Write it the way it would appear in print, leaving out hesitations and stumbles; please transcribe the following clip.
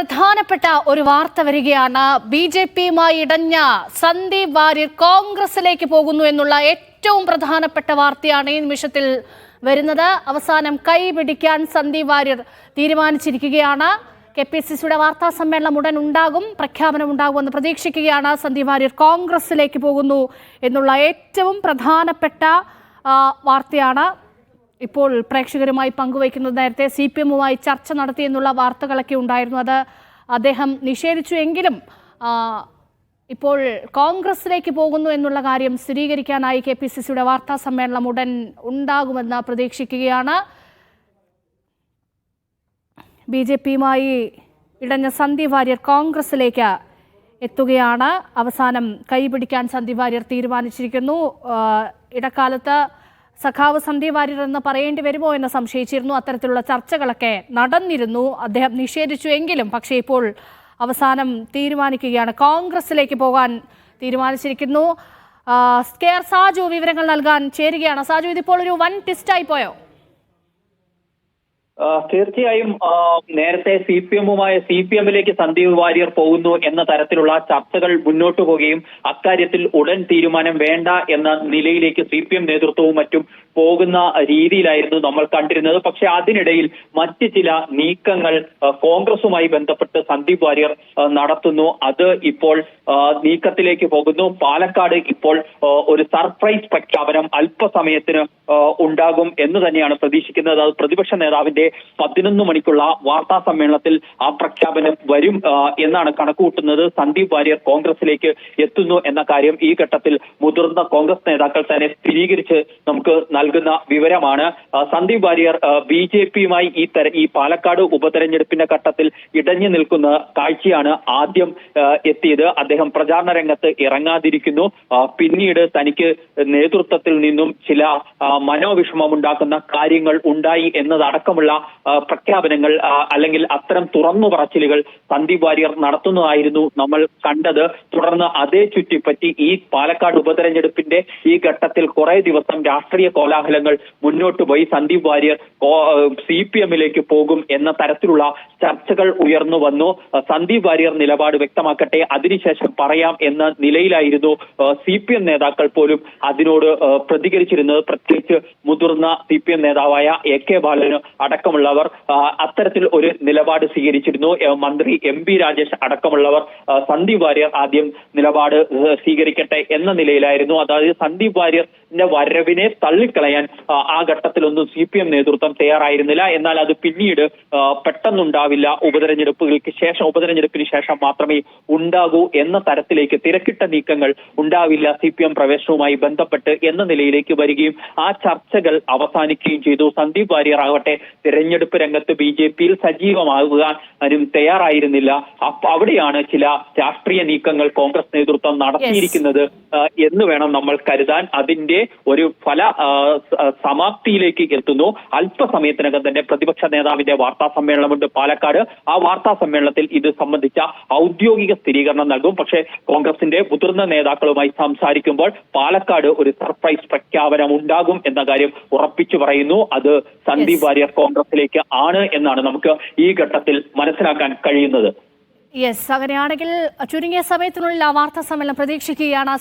പ്രധാനപ്പെട്ട ഒരു വാർത്ത വരികയാണ്. ബി.ജെ.പിയുമായി ഇടഞ്ഞ സന്ദീപ് വാര്യർ കോൺഗ്രസിലേക്ക് പോകുന്നു എന്നുള്ള ഏറ്റവും പ്രധാനപ്പെട്ട വാർത്തയാണ് ഈ നിമിഷത്തിൽ വരുന്നത്. അവസാനം കൈപിടിക്കാൻ സന്ദീപ് വാര്യർ തീരുമാനിച്ചിരിക്കുകയാണ്. കെ.പി.സി.സിയുടെ വാർത്താ സമ്മേളനം ഉടൻ ഉണ്ടാകും, പ്രഖ്യാപനം ഉണ്ടാകുമെന്ന് പ്രതീക്ഷിക്കുകയാണ്. സന്ദീപ് വാര്യർ കോൺഗ്രസിലേക്ക് പോകുന്നു എന്നുള്ള ഏറ്റവും പ്രധാനപ്പെട്ട വാർത്തയാണ് ഇപ്പോൾ പ്രേക്ഷകരുമായി പങ്കുവയ്ക്കുന്നത്. നേരത്തെ CPM-മായി ചർച്ച നടത്തിയെന്നുള്ള വാർത്തകളൊക്കെ ഉണ്ടായിരുന്നു. അത് അദ്ദേഹം നിഷേധിച്ചു എങ്കിലും ഇപ്പോൾ കോൺഗ്രസിലേക്ക് പോകുന്നു എന്നുള്ള കാര്യം സ്ഥിരീകരിക്കാനായി കെ.പി.സി.സിയുടെ വാർത്താ സമ്മേളനം ഉടൻ ഉണ്ടാകുമെന്ന് പ്രതീക്ഷിക്കുകയാണ്. ബി.ജെ.പിയുമായി ഇടഞ്ഞ സന്ദീപ് വാര്യർ കോൺഗ്രസിലേക്ക് എത്തുകയാണ്. അവസാനം കൈപിടിക്കാൻ സന്ദീപ് വാര്യർ തീരുമാനിച്ചിരിക്കുന്നു. ഇടക്കാലത്ത് സഖാവ് സന്ദീപ് വാര്യർ എന്ന് പറയേണ്ടി വരുമോ എന്ന് സംശയിച്ചിരുന്നു. അത്തരത്തിലുള്ള ചർച്ചകളൊക്കെ നടന്നിരുന്നു. അദ്ദേഹം നിഷേധിച്ചു എങ്കിലും പക്ഷേ ഇപ്പോൾ അവസാനം തീരുമാനിക്കുകയാണ്, കോൺഗ്രസിലേക്ക് പോകാൻ തീരുമാനിച്ചിരിക്കുന്നു. കെ.ആർ. സാജു വിവരങ്ങൾ നൽകാൻ ചേരുകയാണ്. സാജു, ഇതിപ്പോൾ ഒരു വൻ ട്വിസ്റ്റായി പോയോ? തീർച്ചയായും നേരത്തെ CPM-ലേക്ക് സന്ദീപ് വാര്യർ പോകുന്നു എന്ന തരത്തിലുള്ള ചർച്ചകൾ മുന്നോട്ട് പോവുകയും അക്കാര്യത്തിൽ ഉടൻ തീരുമാനം വേണ്ട എന്ന നിലയിലേക്ക് CPM നേതൃത്വവും മറ്റും പോകുന്ന രീതിയിലായിരുന്നു നമ്മൾ കണ്ടിരുന്നത്. പക്ഷെ അതിനിടയിൽ മറ്റ് ചില നീക്കങ്ങൾ കോൺഗ്രസുമായി ബന്ധപ്പെട്ട് സന്ദീപ് വാര്യർ നടത്തുന്നു. അത് ഇപ്പോൾ നീക്കത്തിലേക്ക് പോകുന്നു. പാലക്കാട് ഇപ്പോൾ ഒരു സർപ്രൈസ് പ്രഖ്യാപനം അല്പസമയത്തിന് ഉണ്ടാകും എന്ന് തന്നെയാണ് പ്രതീക്ഷിക്കുന്നത്. അത് പ്രതിപക്ഷ നേതാവിന്റെ 11 മണിക്കുള്ള വാർത്താ സമ്മേളനത്തിൽ ആ പ്രഖ്യാപനം വരും എന്നാണ് കണക്കുകൂട്ടുന്നത്. സന്ദീപ് വാര്യർ കോൺഗ്രസിലേക്ക് എത്തുന്നു എന്ന കാര്യം ഈ ഘട്ടത്തിൽ മുതിർന്ന കോൺഗ്രസ് നേതാക്കൾ തന്നെ സ്ഥിരീകരിച്ച് നമുക്ക് നൽകുന്ന വിവരമാണ്. സന്ദീപ് വാര്യർ ബി.ജെ.പിയുമായി ഈ പാലക്കാട് ഉപതെരഞ്ഞെടുപ്പിന്റെ ഘട്ടത്തിൽ ഇടഞ്ഞു നിൽക്കുന്ന കാഴ്ചയാണ് ആദ്യം എത്തിയത്. അദ്ദേഹം പ്രചാരണ രംഗത്ത് ഇറങ്ങാതിരിക്കുന്നു. പിന്നീട് തനിക്ക് നേതൃത്വത്തിൽ നിന്നും ചില മനോവിഷമമുണ്ടാക്കുന്ന കാര്യങ്ങൾ ഉണ്ടായി എന്നതടക്കമുള്ള പ്രഖ്യാപനങ്ങൾ അല്ലെങ്കിൽ അത്തരം തുറന്നു പറച്ചിലുകൾ സന്ദീപ് വാര്യർ നടത്തുന്നതായിരുന്നു നമ്മൾ കണ്ടത്. തുടർന്ന് അതേ ചുറ്റിപ്പറ്റി ഈ പാലക്കാട് ഉപതെരഞ്ഞെടുപ്പിന്റെ ഈ ഘട്ടത്തിൽ കുറെ ദിവസം രാഷ്ട്രീയ കോലാഹലങ്ങൾ മുന്നോട്ട് പോയി. സന്ദീപ് വാര്യർ CPM-ലേക്ക് പോകും എന്ന തരത്തിലുള്ള ചർച്ചകൾ ഉയർന്നു വന്നു. സന്ദീപ് വാര്യർ നിലപാട് വ്യക്തമാക്കട്ടെ, അതിനുശേഷം പറയാം എന്ന നിലയിലായിരുന്നു CPM നേതാക്കൾ പോലും അതിനോട് പ്രതികരിച്ചിരുന്നത്. പ്രത്യേകിച്ച് മുതിർന്ന CPM നേതാവായ AK ബാലന് അടക്കമുള്ളവർ അത്തരത്തിൽ ഒരു നിലപാട് സ്വീകരിച്ചിരുന്നു. മന്ത്രി MP രാജേഷ് അടക്കമുള്ളവർ സന്ദീപ് വാര്യർ ആദ്യം നിലപാട് സ്വീകരിക്കട്ടെ എന്ന നിലയിലായിരുന്നു. അതായത് സന്ദീപ് വാര്യറിന്റെ വരവിനെ തള്ളിക്കളയാൻ ആ ഘട്ടത്തിലൊന്നും CPM നേതൃത്വം തയ്യാറായിരുന്നില്ല. എന്നാൽ അത് പിന്നീട് പെട്ടെന്നുണ്ടാവില്ല, ഉപതെരഞ്ഞെടുപ്പിന് ശേഷം മാത്രമേ ഉണ്ടാകൂ എന്ന തരത്തിലേക്ക് തിരക്കിട്ട നീക്കങ്ങൾ ഉണ്ടാവില്ല CPM പ്രവേശനവുമായി ബന്ധപ്പെട്ട് എന്ന നിലയിലേക്ക് വരികയും ആ ചർച്ചകൾ അവസാനിക്കുകയും ചെയ്തു. സന്ദീപ് വാര്യർ ആകട്ടെ തിരഞ്ഞെടുപ്പ് രംഗത്ത് ബി.ജെ.പിയിൽ സജീവമാകുവാനും തയ്യാറായിരുന്നില്ല. അവിടെയാണ് ചില രാഷ്ട്രീയ നീക്കങ്ങൾ കോൺഗ്രസ് നേതൃത്വം നടത്തിയിരിക്കുന്നത് എന്ന് വേണം നമ്മൾ കരുതാൻ. അതിന്റെ ഒരു സമാപ്തിയിലേക്ക് എത്തുന്നു. അല്പസമയത്തിനകം തന്നെ പ്രതിപക്ഷ നേതാവിന്റെ വാർത്താ സമ്മേളനമുണ്ട് പാലക്കാട്. ആ വാർത്താ സമ്മേളനത്തിൽ ഇത് സംബന്ധിച്ച ഔദ്യോഗിക സ്ഥിരീകരണം നൽകും. പക്ഷേ കോൺഗ്രസിന്റെ മുതിർന്ന നേതാക്കളുമായി സംസാരിക്കുമ്പോൾ പാലക്കാട് ഒരു സർപ്രൈസ് പ്രഖ്യാപനം ഉണ്ടാകും എന്ന കാര്യം ഉറപ്പിച്ചു പറയുന്നു. അത് സന്ദീപ് വാര്യർ കോൺഗ്രസിലേക്ക് ആണ് എന്നാണ് നമുക്ക് ഈ ഘട്ടത്തിൽ മനസ്സിലാക്കാൻ കഴിയുന്നത്. അങ്ങനെയാണെങ്കിൽ ചുരുങ്ങിയ സമയത്തിനുള്ളിൽ ആ വാർത്താ സമ്മേളനം പ്രതീക്ഷിക്കുകയാണ്.